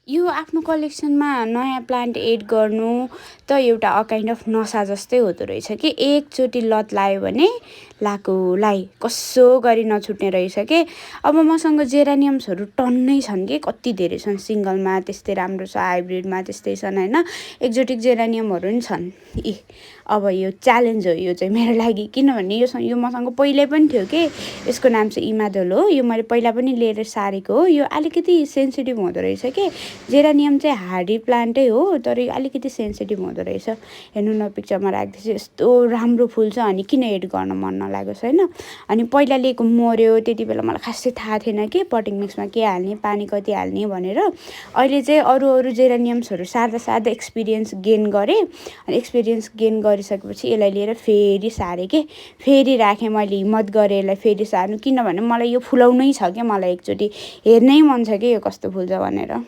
यो आफ्नो कलेक्सनमा नयाँ प्लान्ट एड गर्नु त एउटा काइन्ड अफ नसा जस्तै हुँदो रहेछ कि एकचोटि लत लायो भने लाएको कसो गरी नछुट्ने रहेछ कि अब मसँग जेरानियम्सहरू टन्नै छन् कि कति धेरै छन् सिङ्गलमा त्यस्तै राम्रो छ हाइब्रिडमा त्यस्तै छन् होइन एक्जोटिक जेरानियमहरू पनि छन् अब यो च्यालेन्ज हो यो चाहिँ मेरो लागि किनभने यो मसँग पहिल्यै पनि थियो कि यसको नाम चाहिँ इमादोल हो यो मैले पहिला पनि लिएर सारेको हो यो अलिकति सेन्सिटिभ हुँदो रहेछ कि जेरानियम चाहिँ हार्डी प्लान्टै हो तर यो अलिकति सेन्सिटिभ हुँदो रहेछ हेर्नु न पिक्चरमा राख्दैछु यस्तो राम्रो फुल छ अनि किन एड गर्न मन नलागेको छैन अनि पहिला लिएको मऱ्यो त्यति बेला मलाई खासै थाहा थिएन कि पटिङ मिक्समा के हाल्ने पानी कति हाल्ने भनेर अहिले चाहिँ अरू अरू जेरानियम्सहरू सार्दा सार्दा एक्सपिरियन्स गेन गरेँ अनि एक्सपिरियन्स गेन गरिसकेपछि यसलाई लिएर फेरि सारेँ कि फेरि राखेँ मैले हिम्मत गरेँ यसलाई फेरि सार्नु किनभने मलाई यो फुलाउनै छ क्या मलाई एकचोटि हेर्नै मन छ कि यो कस्तो फुल्छ भनेर